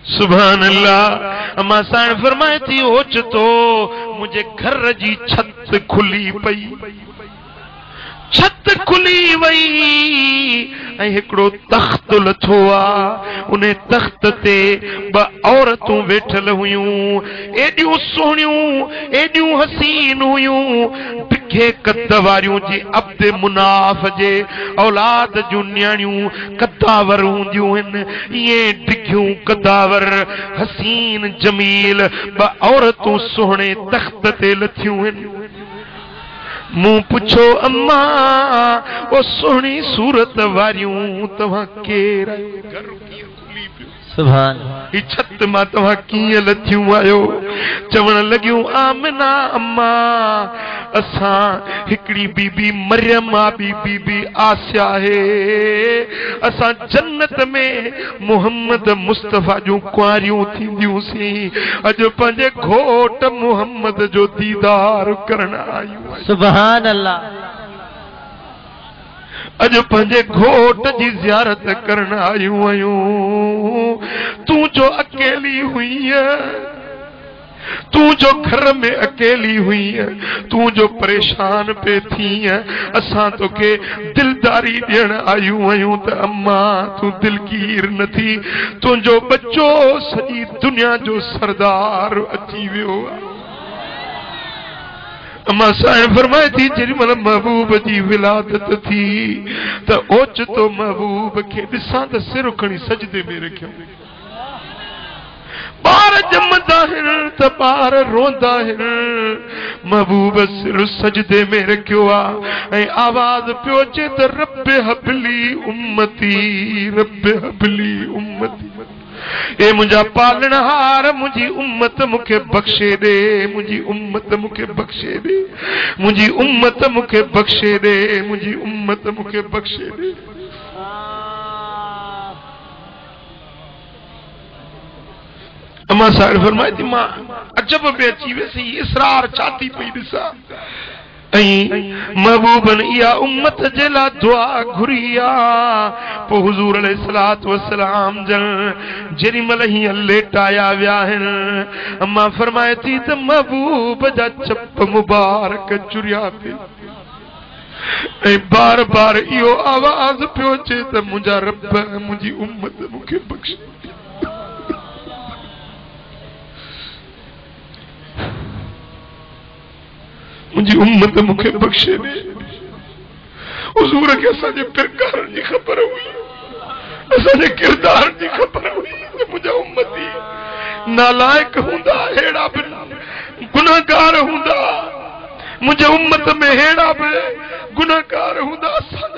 सुभान अल्लाह। अम्मा साण फरमाए थी ओच तो मुझे घर जी छत खुली पई, छत खुली वई ऐं हिकिड़ो तख्त लथो आ। उन तख्त ते ब औरतूं वेठल हुयूं, एॾियूं सुहिणियूं एॾियूं हसीन हुयूं, टिखे कद वारियूं जी अब्द मुनाफ जे औलाद जूं न्याणियूं कदावर हूंदियूं आहिनि, इहे टिखियूं कदावर हसीन जमील ब औरतूं सुहिणे तख्त ते लथियूं आहिनि। मूं पुछो अम्मा वो सोहनी सूरत वारियूं तव्हां केर आहियो? घर कीअं खुली पियो? सुभान ही छत मां तव्हां कीअं लथियूं आयो? चवण लॻियूं आमिना अम्मा असां हिकिड़ी बीबी मरियम आ, बीबी आसिया है, असां जन्नत में मोहम्मद मुस्तफा जूं कुआरियूं थींदियूंसीं, अॼु पंहिंजे घोट मोहम्मद जो दीदार करण आयूं। सुभान अल्लाह। अज पंहिंजे घोट जी ज़ियारत करण आयूं आहियूं। तू जो अकेली हुई है, तू जो घर में अकेली हुई है, तू जो परेशान पे थी है, असां तोखे दिलदारी ॾियण आयूं आहियूं त अम्मा तू दिलगीर न थी, तुंहिंजो बच्चो सॼी दुनिया जो सरदार अची वियो आहे। अम्मा साईं फरमाए थी जेॾी महिल महबूब जी विलादत थी त ओचितो महबूब खे ॾिसां त सिर खणी सजदे में रखियो। ॿार ॼमंदा आहिनि त ॿार रोंदा आहिनि, महबूब सिर सजदे में रखियो आहे ऐं आवाज़ पियो अचे त रब हबली उम्मती, रब हबली उम्मती, ए मुंहिंजा पालनहार मुंहिंजी उम्मत मूंखे बख़्शे ॾे, मुंहिंजी उम्मत मूंखे बख़्शे ॾे, मुंहिंजी उम्मत मूंखे बख़्शे ॾे, मुंहिंजी उम्मत मूंखे बख़्शे ॾे। अम्मा साहिब फरमाए थी मां अजब में अची वियसि, इसरार छाती पई ॾिसां ऐं महबूबन इहा उम्मत जे लाइ दुआ घुरी आहे। पोइ हुज़ूर अलैहिस्सलातु वस्सलाम जन जेॾी महिल हीअं लेटाया विया आहिनि, अम्मा फरमाए थी त महबूब जा चप मुबारक चुरिया पिया ऐं बार बार इहो आवाज़ पियो अचे त मुंहिंजा रब मुंहिंजी उम्मत मूंखे बख़्शे, मुंहिंजी उम्मत मूंखे बख़्शे ॾे। हुज़ूर खे असांजे किरदार जी ख़बर हुई, असांजे किरदार जी ख़बर हुई त मुंहिंजा उम्मती नालाइक हूंदा, अहिड़ा बि गुनाहगार हूंदा, मुंहिंजे उम्मत में अहिड़ा बि गुनाहगार हूंदा, असां